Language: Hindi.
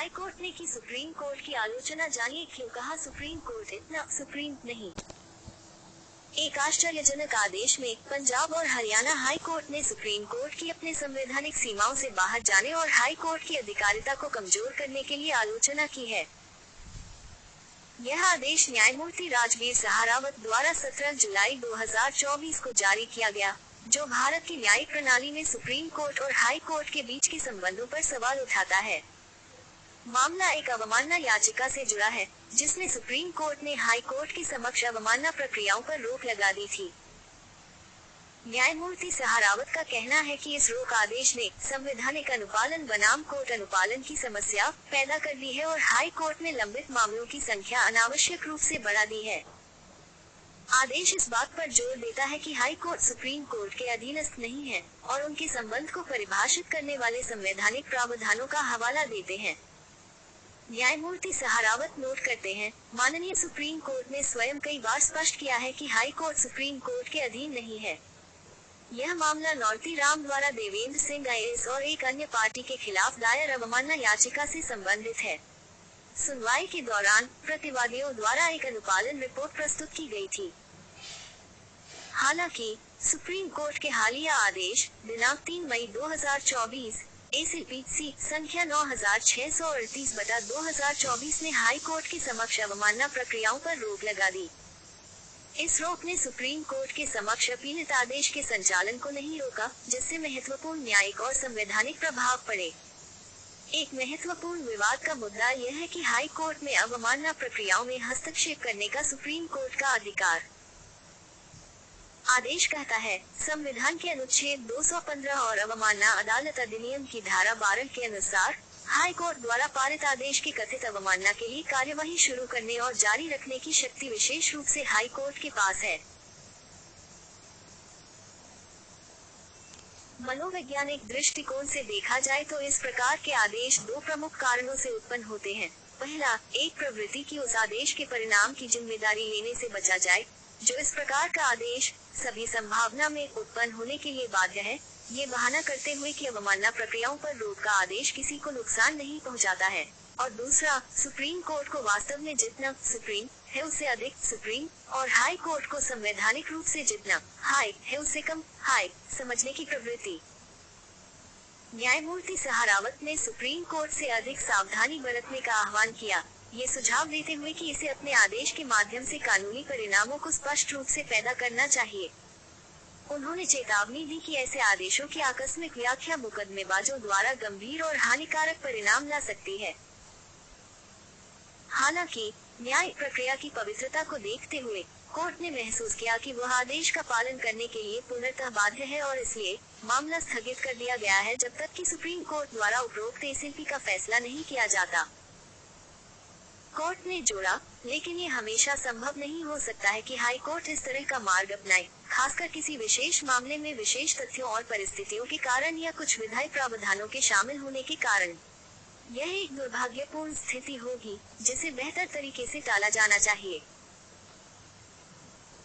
हाई कोर्ट ने की सुप्रीम कोर्ट की आलोचना, जानिए क्यों कहा सुप्रीम कोर्ट इतना सुप्रीम नहीं। एक आश्चर्यजनक आदेश में पंजाब और हरियाणा हाई कोर्ट ने सुप्रीम कोर्ट की अपने संवैधानिक सीमाओं से बाहर जाने और हाई कोर्ट की अधिकारिता को कमजोर करने के लिए आलोचना की है। यह आदेश न्यायमूर्ति राजवीर सहारावत द्वारा 17 जुलाई 2024 को जारी किया गया, जो भारत की न्यायिक प्रणाली में सुप्रीम कोर्ट और हाई कोर्ट के बीच के संबंधों पर सवाल उठाता है। मामला एक अवमानना याचिका से जुड़ा है, जिसमें सुप्रीम कोर्ट ने हाई कोर्ट के समक्ष अवमानना प्रक्रियाओं पर रोक लगा दी थी। न्यायमूर्ति सहारावत का कहना है कि इस रोक आदेश ने संवैधानिक अनुपालन बनाम कोर्ट अनुपालन की समस्या पैदा कर दी है और हाई कोर्ट में लंबित मामलों की संख्या अनावश्यक रूप से बढ़ा दी है। आदेश इस बात पर जोर देता है कि हाई कोर्ट सुप्रीम कोर्ट के अधीनस्थ नहीं है और उनके संबंध को परिभाषित करने वाले संवैधानिक प्रावधानों का हवाला देते हैं। न्यायमूर्ति सहारावत नोट करते हैं, माननीय सुप्रीम कोर्ट ने स्वयं कई बार स्पष्ट किया है कि हाई कोर्ट सुप्रीम कोर्ट के अधीन नहीं है। यह मामला नौरती राम द्वारा देवेंद्र सिंह आईएएस और एक अन्य पार्टी के खिलाफ दायर अवमानना याचिका से संबंधित है। सुनवाई के दौरान प्रतिवादियों द्वारा एक अनुपालन रिपोर्ट प्रस्तुत की गई थी। हालांकि सुप्रीम कोर्ट के हालिया आदेश दिनांक 3 मई 2024 ACPC संख्या 9638/2024 ने हाई कोर्ट के समक्ष अवमानना प्रक्रियाओं पर रोक लगा दी। इस रोक ने सुप्रीम कोर्ट के समक्ष अपीलित आदेश के संचालन को नहीं रोका, जिससे महत्वपूर्ण न्यायिक और संवैधानिक प्रभाव पड़े। एक महत्वपूर्ण विवाद का मुद्दा यह है कि हाई कोर्ट में अवमानना प्रक्रियाओं में हस्तक्षेप करने का सुप्रीम कोर्ट का अधिकार। आदेश कहता है, संविधान के अनुच्छेद 215 और अवमानना अदालत अधिनियम की धारा 12 के अनुसार हाई कोर्ट द्वारा पारित आदेश की कथित अवमानना के लिए कार्यवाही शुरू करने और जारी रखने की शक्ति विशेष रूप से हाई कोर्ट के पास है। मनोवैज्ञानिक दृष्टिकोण से देखा जाए तो इस प्रकार के आदेश दो प्रमुख कारणों से उत्पन्न होते हैं। पहला, एक प्रवृत्ति की उस आदेश के परिणाम की जिम्मेदारी लेने से बचा जाए, जो इस प्रकार का आदेश सभी संभावना में उत्पन्न होने के लिए बाध्य है, ये बहाना करते हुए कि अवमानना प्रक्रियाओं पर रोक का आदेश किसी को नुकसान नहीं पहुंचाता है। और दूसरा, सुप्रीम कोर्ट को वास्तव में जितना सुप्रीम है उससे अधिक सुप्रीम और हाई कोर्ट को संवैधानिक रूप से जितना हाई है उससे कम हाई समझने की प्रवृत्ति। न्यायमूर्ति सहारावत ने सुप्रीम कोर्ट से अधिक सावधानी बरतने का आह्वान किया, ये सुझाव देते हुए कि इसे अपने आदेश के माध्यम से कानूनी परिणामों को स्पष्ट रूप से पैदा करना चाहिए। उन्होंने चेतावनी दी कि ऐसे आदेशों की आकस्मिक व्याख्या मुकदमेबाजों द्वारा गंभीर और हानिकारक परिणाम ला सकती है। हालांकि न्यायिक प्रक्रिया की पवित्रता को देखते हुए कोर्ट ने महसूस किया कि वह आदेश का पालन करने के लिए पूर्णतः बाध्य है और इसलिए मामला स्थगित कर दिया गया है जब तक कि सुप्रीम कोर्ट द्वारा उपरोक्त ACP का फैसला नहीं किया जाता। कोर्ट ने जोड़ा, लेकिन ये हमेशा संभव नहीं हो सकता है कि हाई कोर्ट इस तरह का मार्ग अपनाए, खासकर किसी विशेष मामले में विशेष तथ्यों और परिस्थितियों के कारण या कुछ विधायी प्रावधानों के शामिल होने के कारण। यह एक दुर्भाग्यपूर्ण स्थिति होगी, जिसे बेहतर तरीके से टाला जाना चाहिए।